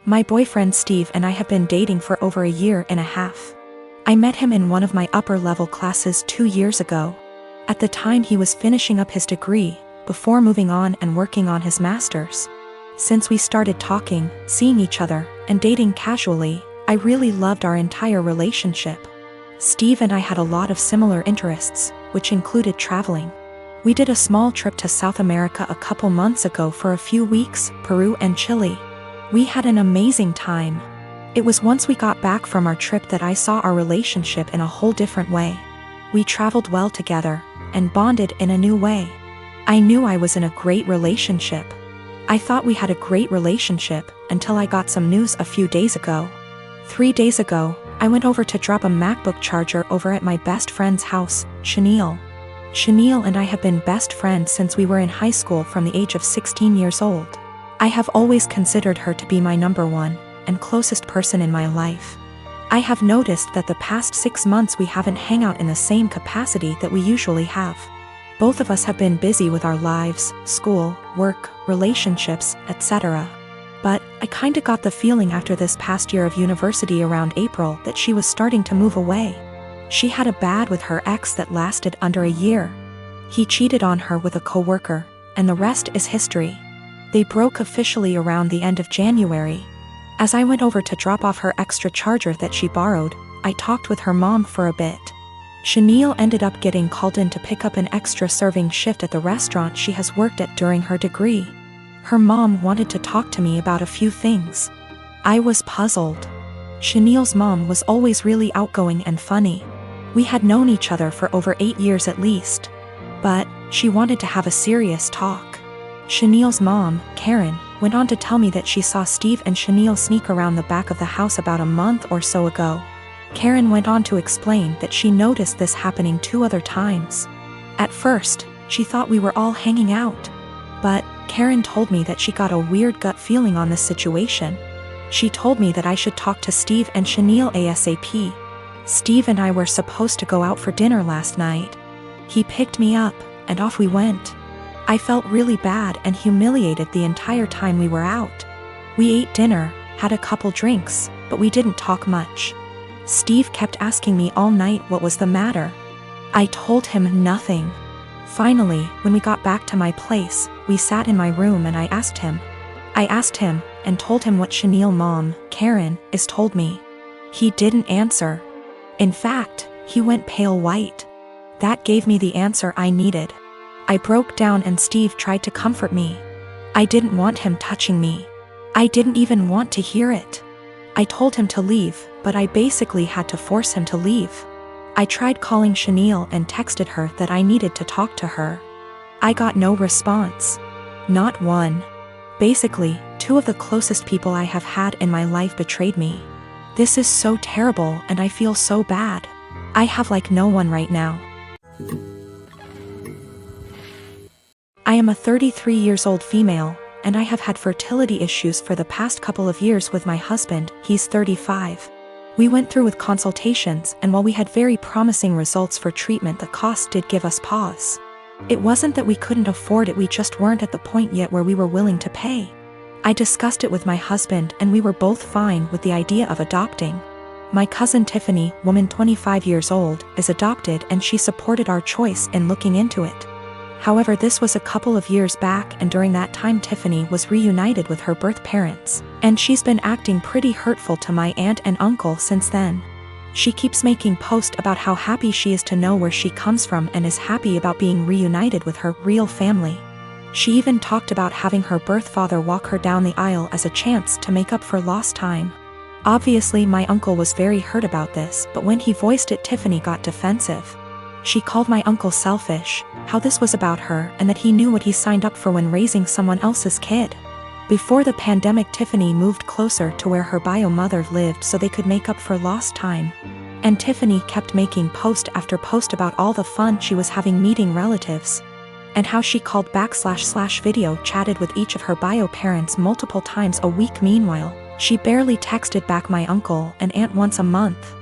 My boyfriend Steve and I have been dating for over a year and a half. I met him in one of my upper-level classes 2 years ago. At the time he was finishing up his degree, before moving on and working on his master's. Since we started talking, seeing each other, and dating casually, I really loved our entire relationship. Steve and I had a lot of similar interests, which included traveling. We did a small trip to South America a couple months ago for a few weeks, Peru and Chile. We had an amazing time. It was once we got back from our trip that I saw our relationship in a whole different way. We traveled well together, and bonded in a new way. I knew I was in a great relationship. I thought we had a great relationship, until I got some news a few days ago. 3 days ago, I went over to drop a MacBook charger over at my best friend's house, Chenille. Chenille and I have been best friends since we were in high school from the age of 16 years old. I have always considered her to be my number one, and closest person in my life. I have noticed that the past 6 months we haven't hung out in the same capacity that we usually have. Both of us have been busy with our lives, school, work, relationships, etc. But I kinda got the feeling after this past year of university around April that she was starting to move away. She had a bad with her ex that lasted under a year. He cheated on her with a coworker, and the rest is history. They broke officially around the end of January. As I went over to drop off her extra charger that she borrowed, I talked with her mom for a bit. Chenille ended up getting called in to pick up an extra serving shift at the restaurant she has worked at during her degree. Her mom wanted to talk to me about a few things. I was puzzled. Chenille's mom was always really outgoing and funny. We had known each other for over 8 years at least. But she wanted to have a serious talk. Chenille's mom, Karen, went on to tell me that she saw Steve and Chenille sneak around the back of the house about a month or so ago. Karen went on to explain that she noticed this happening 2 other times. At first, she thought we were all hanging out. But Karen told me that she got a weird gut feeling on this situation. She told me that I should talk to Steve and Chenille ASAP. Steve and I were supposed to go out for dinner last night. He picked me up, and off we went. I felt really bad and humiliated the entire time we were out. We ate dinner, had a couple drinks, but we didn't talk much. Steve kept asking me all night what was the matter. I told him nothing. Finally, when we got back to my place, we sat in my room and I asked him, and told him what Chenille's mom, Karen, is told me. He didn't answer. In fact, he went pale white. That gave me the answer I needed. I broke down and Steve tried to comfort me. I didn't want him touching me. I didn't even want to hear it. I told him to leave, but I basically had to force him to leave. I tried calling Chenille and texted her that I needed to talk to her. I got no response. Not one. Basically, 2 of the closest people I have had in my life betrayed me. This is so terrible and I feel so bad. I have like no one right now. I am a 33 years old female, and I have had fertility issues for the past couple of years with my husband, he's 35. We went through with consultations, and while we had very promising results for treatment, the cost did give us pause. It wasn't that we couldn't afford it, we just weren't at the point yet where we were willing to pay. I discussed it with my husband and we were both fine with the idea of adopting. My cousin Tiffany, woman 25 years old, is adopted and she supported our choice in looking into it. However, this was a couple of years back and during that time Tiffany was reunited with her birth parents, and she's been acting pretty hurtful to my aunt and uncle since then. She keeps making posts about how happy she is to know where she comes from and is happy about being reunited with her real family. She even talked about having her birth father walk her down the aisle as a chance to make up for lost time. Obviously my uncle was very hurt about this, but when he voiced it Tiffany got defensive. She called my uncle selfish, how this was about her and that he knew what he signed up for when raising someone else's kid. Before the pandemic Tiffany moved closer to where her bio mother lived so they could make up for lost time. And Tiffany kept making post after post about all the fun she was having meeting relatives. And how she called back / video chatted with each of her bio parents multiple times a week. Meanwhile, she barely texted back my uncle and aunt once a month.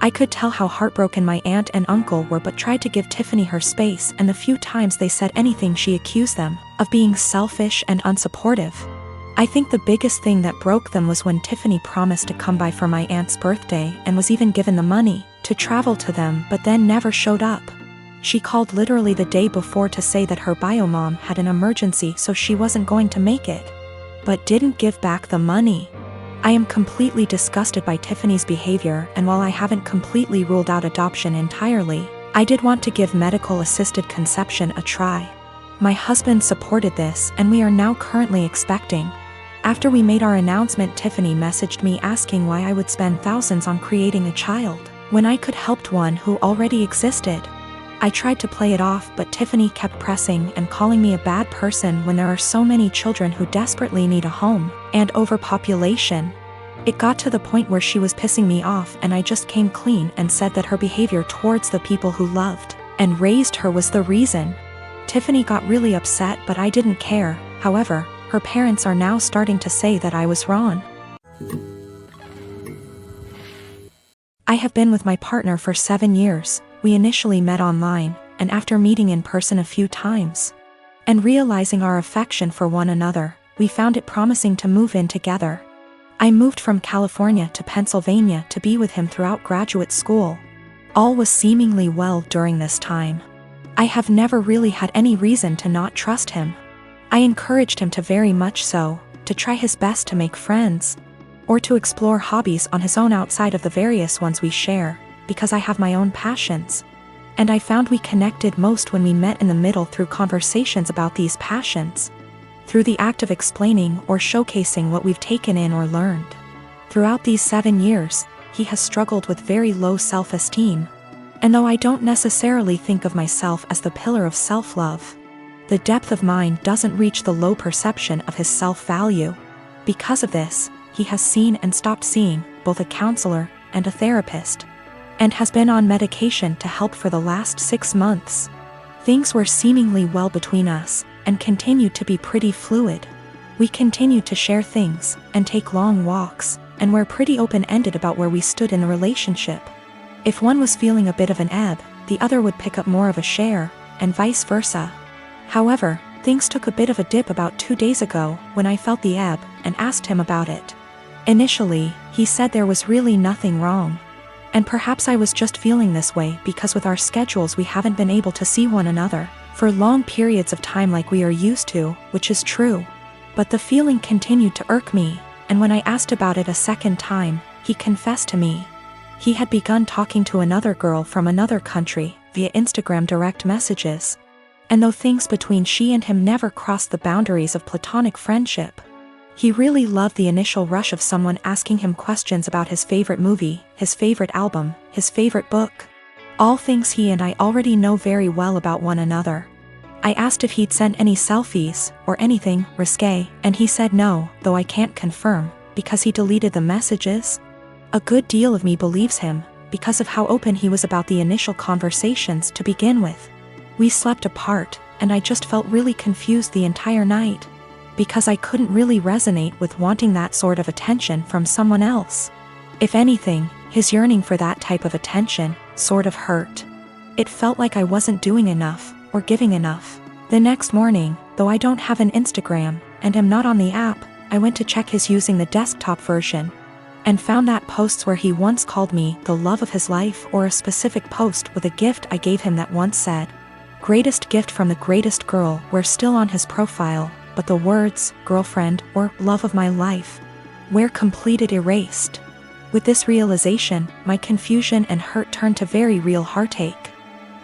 I could tell how heartbroken my aunt and uncle were but tried to give Tiffany her space, and the few times they said anything she accused them of being selfish and unsupportive. I think the biggest thing that broke them was when Tiffany promised to come by for my aunt's birthday and was even given the money to travel to them, but then never showed up. She called literally the day before to say that her bio mom had an emergency, so she wasn't going to make it, but didn't give back the money. I am completely disgusted by Tiffany's behavior, and while I haven't completely ruled out adoption entirely, I did want to give medical-assisted conception a try. My husband supported this, and we are now currently expecting. After we made our announcement, Tiffany messaged me asking why I would spend thousands on creating a child when I could help one who already existed. I tried to play it off, but Tiffany kept pressing and calling me a bad person when there are so many children who desperately need a home, and overpopulation. It got to the point where she was pissing me off, and I just came clean and said that her behavior towards the people who loved and raised her was the reason. Tiffany got really upset, but I didn't care. However, her parents are now starting to say that I was wrong. I have been with my partner for 7 years. We initially met online, and after meeting in person a few times and realizing our affection for one another, we found it promising to move in together. I moved from California to Pennsylvania to be with him throughout graduate school. All was seemingly well during this time. I have never really had any reason to not trust him. I encouraged him to, very much so, to try his best to make friends, or to explore hobbies on his own outside of the various ones we share, because I have my own passions. And I found we connected most when we met in the middle through conversations about these passions, through the act of explaining or showcasing what we've taken in or learned. Throughout these 7 years, he has struggled with very low self-esteem, and though I don't necessarily think of myself as the pillar of self-love, the depth of mine doesn't reach the low perception of his self-value. Because of this, he has seen and stopped seeing both a counselor and a therapist, and has been on medication to help for the last 6 months. Things were seemingly well between us, and continued to be pretty fluid. We continued to share things, and take long walks, and were pretty open-ended about where we stood in the relationship. If one was feeling a bit of an ebb, the other would pick up more of a share, and vice versa. However, things took a bit of a dip about 2 days ago when I felt the ebb and asked him about it. Initially, he said there was really nothing wrong. And perhaps I was just feeling this way because with our schedules we haven't been able to see one another for long periods of time like we are used to, which is true. But the feeling continued to irk me, and when I asked about it a second time, he confessed to me he had begun talking to another girl from another country via Instagram direct messages. And though things between she and him never crossed the boundaries of platonic friendship, he really loved the initial rush of someone asking him questions about his favorite movie, his favorite album, his favorite book. All things he and I already know very well about one another. I asked if he'd sent any selfies, or anything risque, and he said no, though I can't confirm, because he deleted the messages. A good deal of me believes him, because of how open he was about the initial conversations to begin with. We slept apart, and I just felt really confused the entire night, because I couldn't really resonate with wanting that sort of attention from someone else. If anything, his yearning for that type of attention sort of hurt. It felt like I wasn't doing enough, or giving enough. The next morning, though I don't have an Instagram, and am not on the app, I went to check his using the desktop version, and found that posts where he once called me the love of his life, or a specific post with a gift I gave him that once said, "Greatest gift from the greatest girl," were still on his profile, but the words, girlfriend, or love of my life, were completed erased. With this realization, my confusion and hurt turned to very real heartache.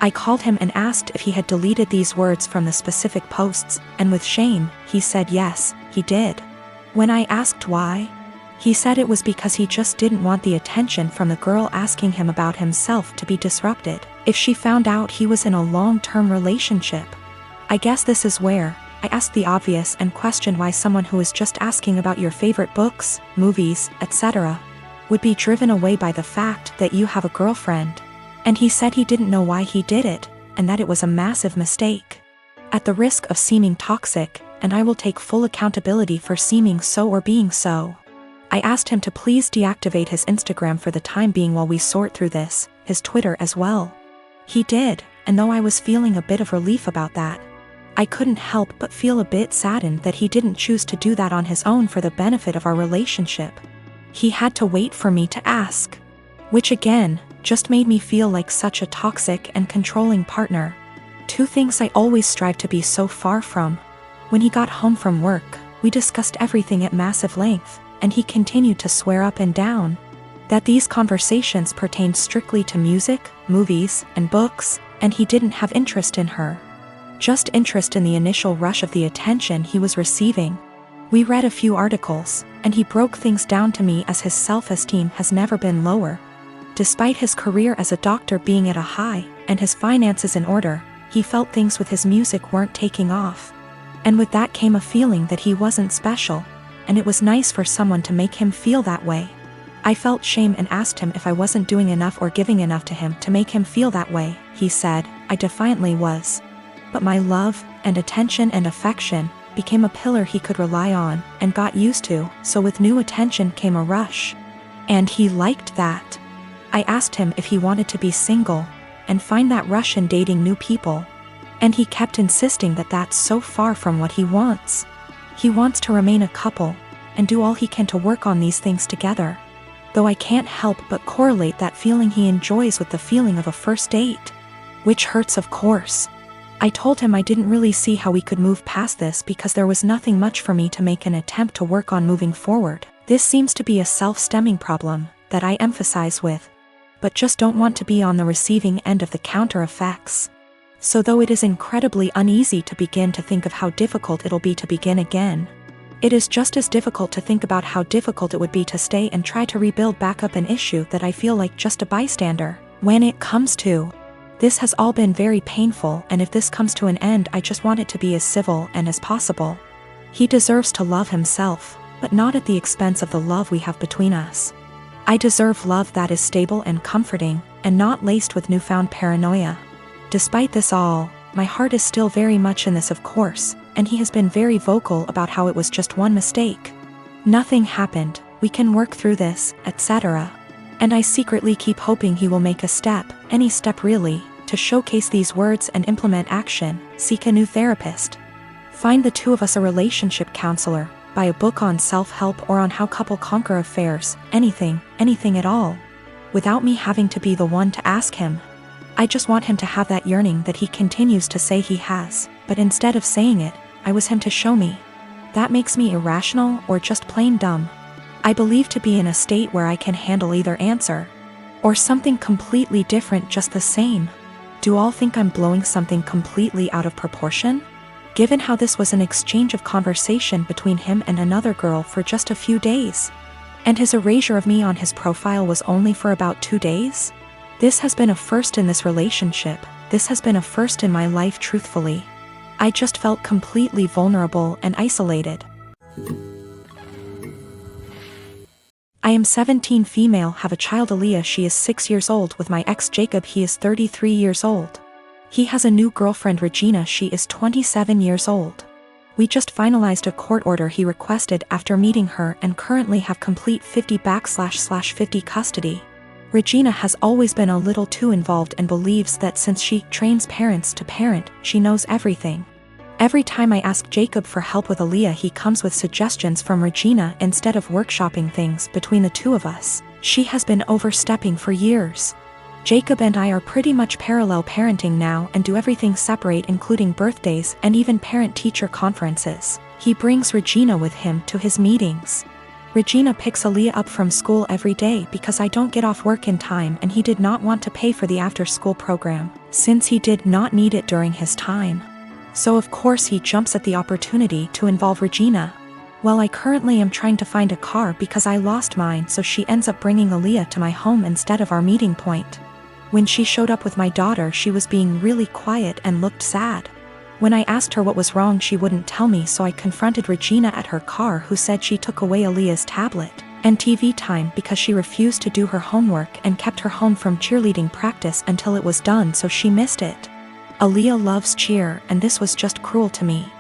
I called him and asked if he had deleted these words from the specific posts, and with shame, he said yes, he did. When I asked why, he said it was because he just didn't want the attention from the girl asking him about himself to be disrupted if she found out he was in a long-term relationship. I guess this is where I asked the obvious and questioned why someone who is just asking about your favorite books, movies, etc., would be driven away by the fact that you have a girlfriend. And he said he didn't know why he did it, and that it was a massive mistake. At the risk of seeming toxic, and I will take full accountability for seeming so or being so, I asked him to please deactivate his Instagram for the time being while we sort through this, his Twitter as well. He did, and though I was feeling a bit of relief about that, I couldn't help but feel a bit saddened that he didn't choose to do that on his own for the benefit of our relationship. He had to wait for me to ask. Which again, just made me feel like such a toxic and controlling partner. Two things I always strive to be so far from. When he got home from work, we discussed everything at massive length, and he continued to swear up and down that these conversations pertained strictly to music, movies, and books, and he didn't have interest in her. Just interest in the initial rush of the attention he was receiving. We read a few articles, and he broke things down to me as his self-esteem has never been lower. Despite his career as a doctor being at a high, and his finances in order, he felt things with his music weren't taking off. And with that came a feeling that he wasn't special, and it was nice for someone to make him feel that way. I felt shame and asked him if I wasn't doing enough or giving enough to him to make him feel that way. He said, I defiantly was. But my love, and attention and affection, became a pillar he could rely on, and got used to, so with new attention came a rush. And he liked that. I asked him if he wanted to be single, and find that rush in dating new people. And he kept insisting that that's so far from what he wants. He wants to remain a couple, and do all he can to work on these things together. Though I can't help but correlate that feeling he enjoys with the feeling of a first date. Which hurts, of course. I told him I didn't really see how we could move past this because there was nothing much for me to make an attempt to work on moving forward. This seems to be a self-stemming problem that I emphasize with, but just don't want to be on the receiving end of the counter effects. So though it is incredibly uneasy to begin to think of how difficult it'll be to begin again, it is just as difficult to think about how difficult it would be to stay and try to rebuild back up an issue that I feel like just a bystander. When it comes to this has all been very painful, and if this comes to an end I just want it to be as civil and as possible. He deserves to love himself, but not at the expense of the love we have between us. I deserve love that is stable and comforting, and not laced with newfound paranoia. Despite this all, my heart is still very much in this, of course, and he has been very vocal about how it was just one mistake. Nothing happened, we can work through this, etc. And I secretly keep hoping he will make a step, any step really, to showcase these words and implement action. Seek a new therapist. Find the two of us a relationship counselor, buy a book on self-help or on how couple conquer affairs, anything at all. Without me having to be the one to ask him. I just want him to have that yearning that he continues to say he has, but instead of saying it, I was him to show me. That makes me irrational or just plain dumb. I believe to be in a state where I can handle either answer. Or something completely different just the same. Do all think I'm blowing something completely out of proportion? Given how this was an exchange of conversation between him and another girl for just a few days. And his erasure of me on his profile was only for about 2 days? This has been a first in this relationship, this has been a first in my life truthfully. I just felt completely vulnerable and isolated. I am 17 female, have a child Aaliyah, she is 6 years old, with my ex Jacob, he is 33 years old. He has a new girlfriend Regina, she is 27 years old. We just finalized a court order he requested after meeting her and currently have complete 50/50 custody. Regina has always been a little too involved and believes that since she trains parents to parent, she knows everything. Every time I ask Jacob for help with Aaliyah, he comes with suggestions from Regina instead of workshopping things between the two of us. She has been overstepping for years. Jacob and I are pretty much parallel parenting now and do everything separate, including birthdays and even parent-teacher conferences. He brings Regina with him to his meetings. Regina picks Aaliyah up from school every day because I don't get off work in time, and he did not want to pay for the after-school program, since he did not need it during his time. So of course he jumps at the opportunity to involve Regina. Well, I currently am trying to find a car because I lost mine, so she ends up bringing Aaliyah to my home instead of our meeting point. When she showed up with my daughter, she was being really quiet and looked sad. When I asked her what was wrong, she wouldn't tell me, so I confronted Regina at her car, who said she took away Aaliyah's tablet and TV time because she refused to do her homework and kept her home from cheerleading practice until it was done, so she missed it. Aaliyah loves cheer, and this was just cruel to me.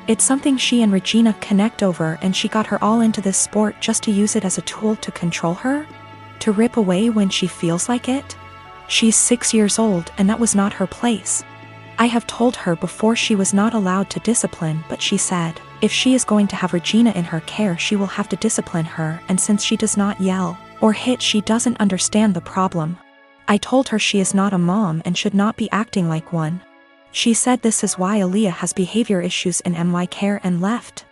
It's something she and Regina connect over, and she got her all into this sport just to use it as a tool to control her? To rip away when she feels like it? She's 6 years old, and that was not her place. I have told her before she was not allowed to discipline, but she said, if she is going to have Regina in her care she will have to discipline her, and since she does not yell or hit she doesn't understand the problem. I told her she is not a mom and should not be acting like one. She said this is why Aaliyah has behavior issues in my care and left.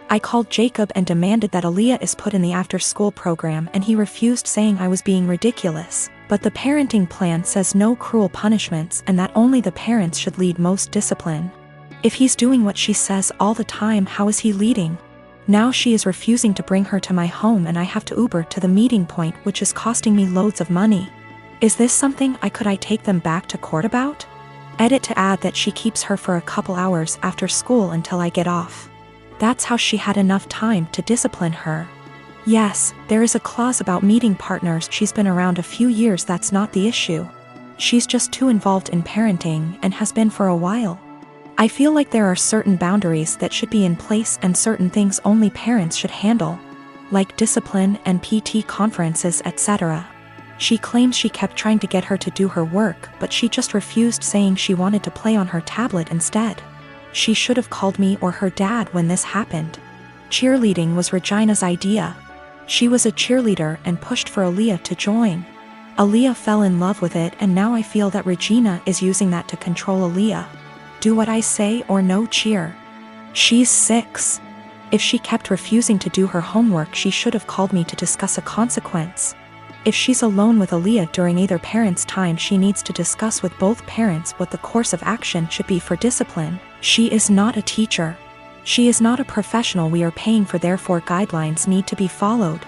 I called Jacob and demanded that Aaliyah is put in the after-school program, and he refused, saying I was being ridiculous. But the parenting plan says no cruel punishments and that only the parents should lead most discipline. If he's doing what she says all the time, how is he leading? Now she is refusing to bring her to my home and I have to Uber to the meeting point, which is costing me loads of money. Is this something I take them back to court about? Edit to add that she keeps her for a couple hours after school until I get off. That's how she had enough time to discipline her. Yes, there is a clause about meeting partners. She's been around a few years, that's not the issue. She's just too involved in parenting and has been for a while. I feel like there are certain boundaries that should be in place and certain things only parents should handle, like discipline and PT conferences, etc. She claims she kept trying to get her to do her work, but she just refused, saying she wanted to play on her tablet instead. She should have called me or her dad when this happened. Cheerleading was Regina's idea. She was a cheerleader and pushed for Aaliyah to join. Aaliyah fell in love with it, and now I feel that Regina is using that to control Aaliyah. Do what I say or no cheer. She's 6. If she kept refusing to do her homework she should have called me to discuss a consequence. If she's alone with Aaliyah during either parent's time she needs to discuss with both parents what the course of action should be for discipline. She is not a teacher. She is not a professional we are paying for, therefore guidelines need to be followed.